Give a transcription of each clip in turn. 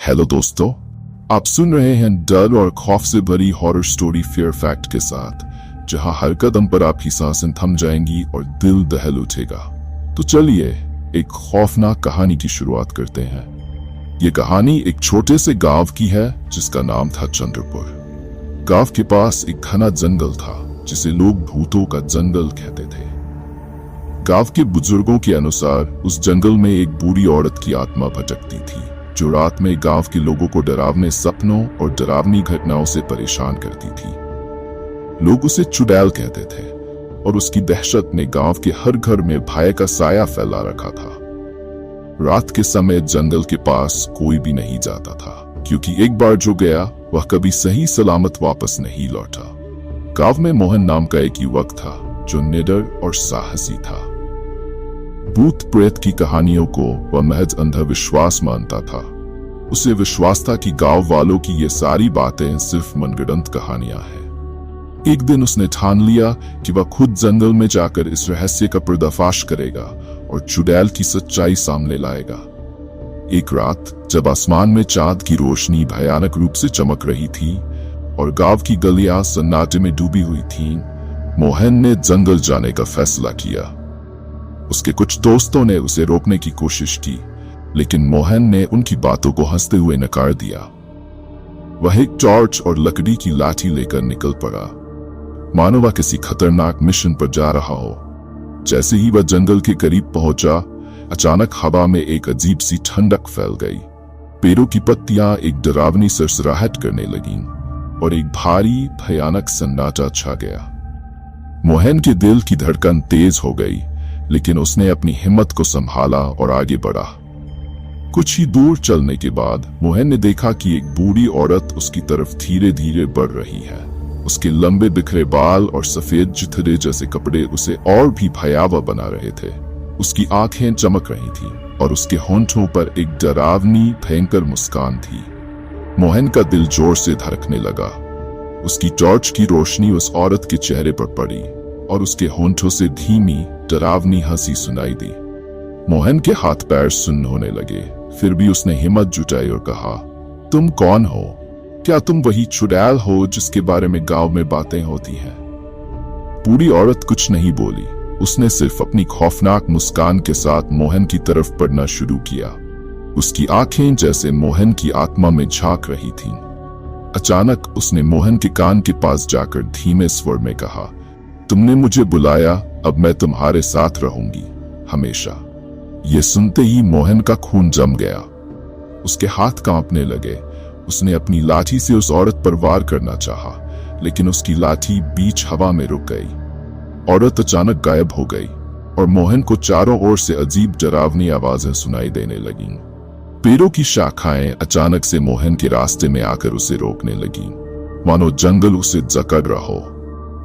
Hello दोस्तों, आप सुन रहे हैं डर और खौफ से भरी हॉरर स्टोरी फियर फैक्ट के साथ, जहां हर कदम पर आपकी सांसें थम जाएंगी और दिल दहल उठेगा। तो चलिए एक खौफनाक कहानी की शुरुआत करते हैं। ये कहानी एक छोटे से गांव की है जिसका नाम था चंद्रपुर। गांव के पास एक घना जंगल था जिसे लोग भूतों का जंगल कहते थे। गांव के बुजुर्गों के अनुसार उस जंगल में एक बूढ़ी औरत की आत्मा भटकती थी जो रात में गांव के लोगों को डरावने सपनों और डरावनी घटनाओं से परेशान करती थी। लोग उसे चुड़ैल कहते थे और उसकी दहशत ने गांव के हर घर में भय का साया फैला रखा था। रात के समय जंगल के पास कोई भी नहीं जाता था क्योंकि एक बार जो गया वह कभी सही सलामत वापस नहीं लौटा। गांव में मोहन नाम का एक युवक था जो निडर और साहसी था। भूत प्रेत की कहानियों को वह महज अंधविश्वास मानता था। उसे विश्वास था कि गांव वालों की ये सारी बातें सिर्फ मनगढ़ंत कहानियां हैं। एक दिन उसने ठान लिया कि वह खुद जंगल में जाकर इस रहस्य का पर्दाफाश करेगा और चुड़ैल की सच्चाई सामने लाएगा। एक रात जब आसमान में चांद की रोशनी भयानक रूप से चमक रही थी और गांव की गलियां सन्नाटे में डूबी हुई थीं, मोहन ने जंगल जाने का फैसला किया। उसके कुछ दोस्तों ने उसे रोकने की कोशिश की, लेकिन मोहन ने उनकी बातों को हंसते हुए नकार दिया। वह एक टॉर्च और लकड़ी की लाठी लेकर निकल पड़ा, मानो वह किसी खतरनाक मिशन पर जा रहा हो। जैसे ही वह जंगल के करीब पहुंचा, अचानक हवा में एक अजीब सी ठंडक फैल गई। पेड़ों की पत्तियां एक डरावनी सरसराहट करने लगीं और एक भारी भयानक सन्नाटा छा गया। मोहन के दिल की धड़कन तेज हो गई, लेकिन उसने अपनी हिम्मत को संभाला और आगे बढ़ा। कुछ ही दूर चलने के बाद मोहन ने देखा कि एक बूढ़ी औरत उसकी तरफ धीरे धीरे बढ़ रही है। उसके लंबे बिखरे बाल और सफेद चिथड़े जैसे कपड़े उसे और भी भयावह बना रहे थे। उसकी आंखें चमक रही थीं और उसके होंठों पर एक डरावनी भयंकर मुस्कान थी। मोहन का दिल जोर से धड़कने लगा। उसकी टॉर्च की रोशनी उस औरत के चेहरे पर पड़ी और उसके होंठों से धीमी डरावनी हंसी सुनाई दी। मोहन के हाथ पैर सुन्न होने लगे, फिर भी उसने हिम्मत जुटाई और कहा, तुम कौन हो? क्या तुम वही चुड़ैल हो जिसके बारे में गांव में बातें होती हैं? बूढ़ी औरत कुछ नहीं बोली। उसने सिर्फ अपनी खौफनाक मुस्कान के साथ मोहन की तरफ बढ़ना शुरू किया। उसकी आंखें जैसे मोहन की आत्मा में झांक रही थीं। अचानक उसने मोहन के कान के पास जाकर धीमे स्वर में कहा, तुमने मुझे बुलाया, अब मैं तुम्हारे साथ रहूंगी हमेशा। यह सुनते ही मोहन का खून जम गया। उसके हाथ कांपने लगे। उसने अपनी लाठी से उस औरत पर वार करना चाहा, लेकिन उसकी लाठी बीच हवा में रुक गई। औरत अचानक गायब हो गई और मोहन को चारों ओर से अजीब डरावनी आवाजें सुनाई देने लगीं। पेड़ों की शाखाएं अचानक से मोहन के रास्ते में आकर उसे रोकने लगीं, मानो जंगल उसे जकड़ रहा हो।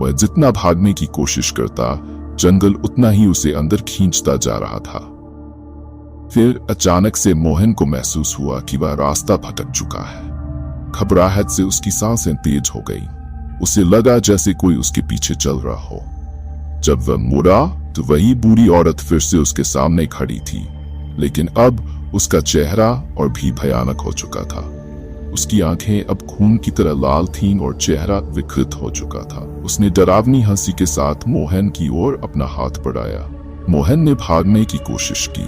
वह जितना भागने की कोशिश करता, जंगल उतना ही उसे अंदर खींचता जा रहा था। फिर अचानक से मोहन को महसूस हुआ कि वह रास्ता भटक चुका है। घबराहट से उसकी सांसें तेज हो गई। उसे लगा जैसे कोई उसके पीछे चल रहा हो। जब वह मुड़ा तो वही बूढ़ी औरत फिर से उसके सामने खड़ी थी, लेकिन अब उसका चेहरा और भी भयानक हो चुका था। उसकी आंखें अब खून की तरह लाल थीं और चेहरा विकृत हो चुका था। उसने डरावनी हंसी के साथ मोहन की ओर अपना हाथ बढ़ाया। मोहन ने भागने की कोशिश की,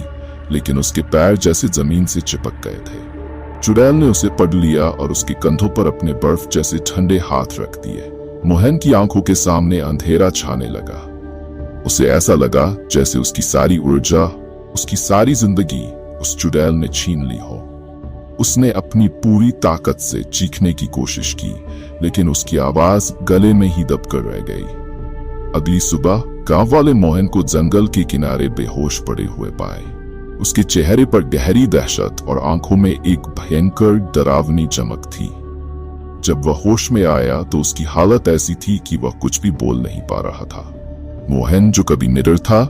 लेकिन उसके पैर जैसे जमीन से चिपक गए थे। चुड़ैल ने उसे पकड़ लिया और उसके कंधों पर अपने बर्फ जैसे ठंडे हाथ रख दिए। मोहन की आंखों के सामने अंधेरा छाने लगा। उसे ऐसा लगा जैसे उसकी सारी ऊर्जा, उसकी सारी जिंदगी उस चुड़ैल ने छीन ली हो। उसने अपनी पूरी ताकत से चीखने की कोशिश की, लेकिन उसकी आवाज गले में ही दबकर रह गई। अगली सुबह गांव वाले मोहन को जंगल के किनारे बेहोश पड़े हुए पाए। उसके चेहरे पर गहरी दहशत और आंखों में एक भयंकर डरावनी चमक थी। जब वह होश में आया तो उसकी हालत ऐसी थी कि वह कुछ भी बोल नहीं पा रहा था। मोहन जो कभी निडर था,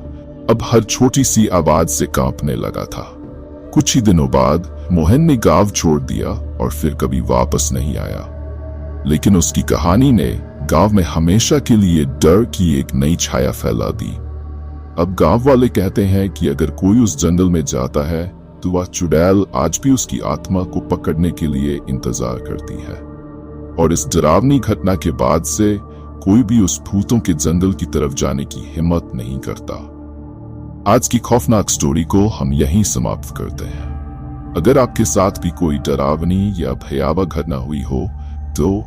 अब हर छोटी सी आवाज से कांपने लगा था। कुछ ही दिनों बाद मोहन ने गांव छोड़ दिया और फिर कभी वापस नहीं आया। लेकिन उसकी कहानी ने गांव में हमेशा के लिए डर की एक नई छाया फैला दी। अब गांव वाले कहते हैं कि अगर कोई उस जंगल में जाता है तो वह चुड़ैल आज भी उसकी आत्मा को पकड़ने के लिए इंतजार करती है। और इस डरावनी घटना के बाद से कोई भी उस भूतों के जंगल की तरफ जाने की हिम्मत नहीं करता। आज की खौफनाक स्टोरी को हम यहीं समाप्त करते हैं। अगर आपके साथ भी कोई डरावनी या भयावह घटना हुई हो तो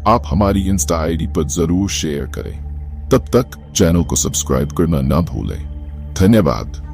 आप हमारी इंस्टा आईडी पर जरूर शेयर करें। तब तक चैनल को सब्सक्राइब करना ना भूलें। धन्यवाद।